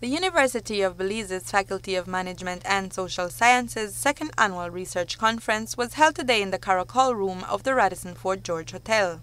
The University of Belize's Faculty of Management and Social Sciences' second annual research conference was held today in the Caracol Room of the Radisson Fort George Hotel.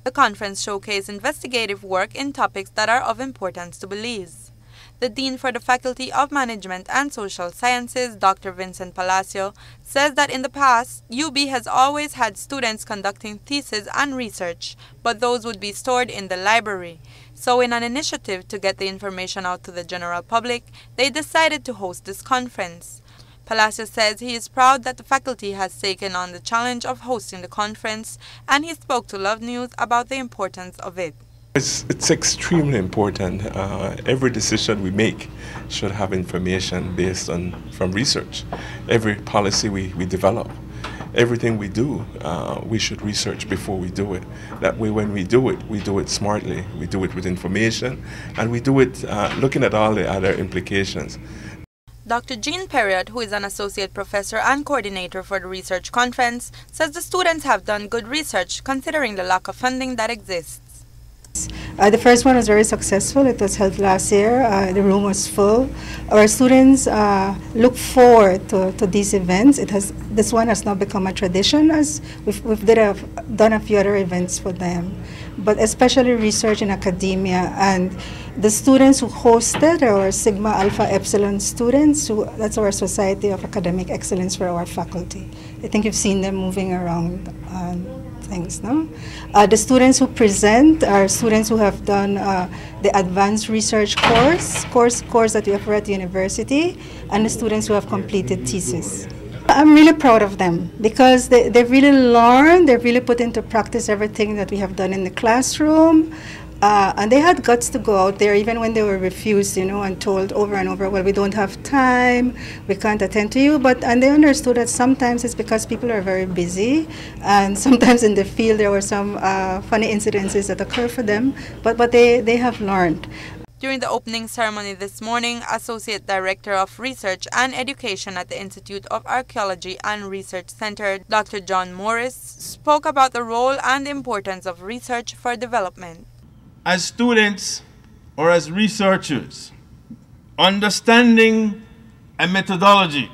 The conference showcased investigative work in topics that are of importance to Belize. The Dean for the Faculty of Management and Social Sciences, Dr. Vincent Palacio, says that in the past, UB has always had students conducting theses and research, but those would be stored in the library. So in an initiative to get the information out to the general public, they decided to host this conference. Palacio says he is proud that the faculty has taken on the challenge of hosting the conference, and he spoke to Love News about the importance of it. It's extremely important. Every decision we make should have information based from research. Every policy we develop, everything we do, we should research before we do it. That way when we do it smartly. We do it with information, and we do it looking at all the other implications. Dr. Jean PERRIOTT, who is an associate professor and coordinator for the research conference, says the students have done good research considering the lack of funding that exists. The first one was very successful. It was held last year. The room was full. Our students look forward to these events. This one has now become a tradition, as we've done a few other events for them, but especially research in academia. And the students who hosted are our Sigma Alpha Epsilon students. That's our Society of Academic Excellence for our faculty. I think you've seen them moving around things, no? The students who present are students who have done the advanced research course that we offer at the university, and the students who have completed thesis. I'm really proud of them because they've really learned, they've really put into practice everything that we have done in the classroom. And they had guts to go out there even when they were refused, and told over and over, well, we don't have time, we can't attend to you. And they understood that sometimes it's because people are very busy, and sometimes in the field there were some funny incidences that occur for them, but they have learned. During the opening ceremony this morning, Associate Director of Research and Education at the Institute of Archaeology and Research Center, Dr. John Morris, spoke about the role and importance of research for development. As students or as researchers, understanding a methodology,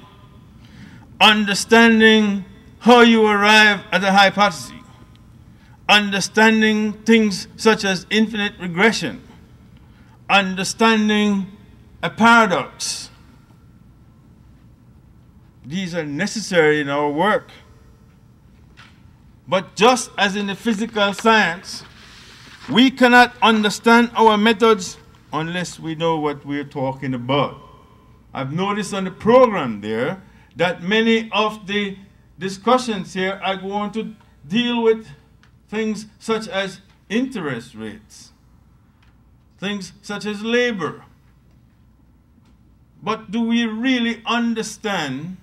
understanding how you arrive at a hypothesis, understanding things such as infinite regression, understanding a paradox. These are necessary in our work. But just as in the physical science, we cannot understand our methods unless we know what we're talking about. I've noticed on the program there that many of the discussions here are going to deal with things such as interest rates, things such as labor. But do we really understand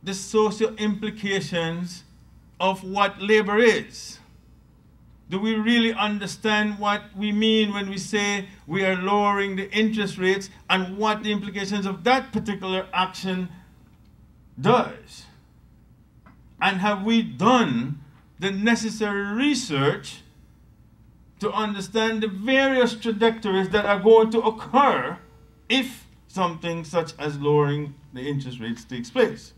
the social implications of what labor is? Do we really understand what we mean when we say we are lowering the interest rates and what the implications of that particular action does? And have we done the necessary research to understand the various trajectories that are going to occur if something such as lowering the interest rates takes place?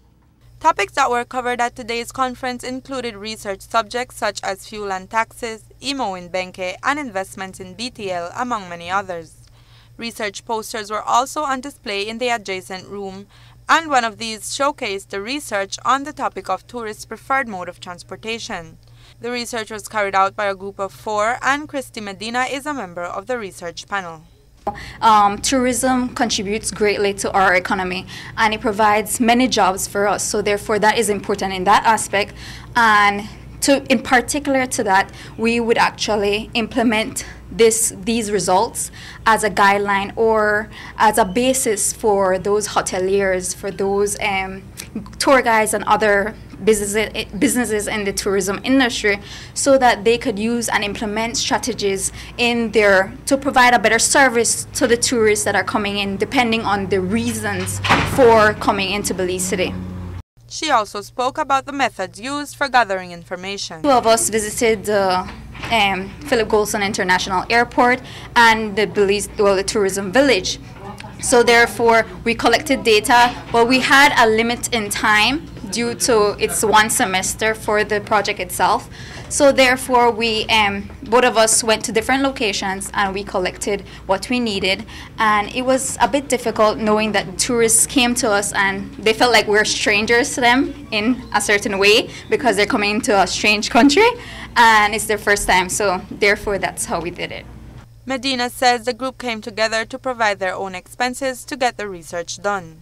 Topics that were covered at today's conference included research subjects such as fuel and taxes, IMO in Benke, and investments in BTL, among many others. Research posters were also on display in the adjacent room, and one of these showcased the research on the topic of tourists' preferred mode of transportation. The research was carried out by a group of 4, and Christy Medina is a member of the research panel. Tourism contributes greatly to our economy, and it provides many jobs for us, so therefore that is important in that aspect. And in particular to that, we would actually implement these results as a guideline or as a basis for those hoteliers, for those tour guides and other businesses in the tourism industry, so that they could use and implement strategies to provide a better service to the tourists that are coming in, depending on the reasons for coming into Belize City. She also spoke about the methods used for gathering information. 2 of us visited the Philip Golson International Airport and the Belize, well, the tourism village. So therefore, we collected data, but we had a limit in time due to it's one semester for the project itself. So therefore, we both of us went to different locations and we collected what we needed. And it was a bit difficult knowing that tourists came to us and they felt like we're strangers to them in a certain way because they're coming to a strange country and it's their first time. So therefore, that's how we did it. Medina says the group came together to provide their own expenses to get the research done.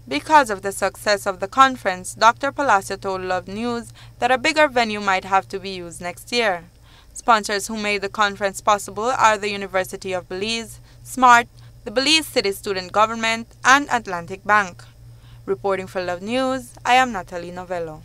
Because of the success of the conference, Dr. Palacio told Love News that a bigger venue might have to be used next year. Sponsors who made the conference possible are the University of Belize, SMART, the Belize City Student Government, and Atlantic Bank. Reporting for Love News, I am NATALIE Novello.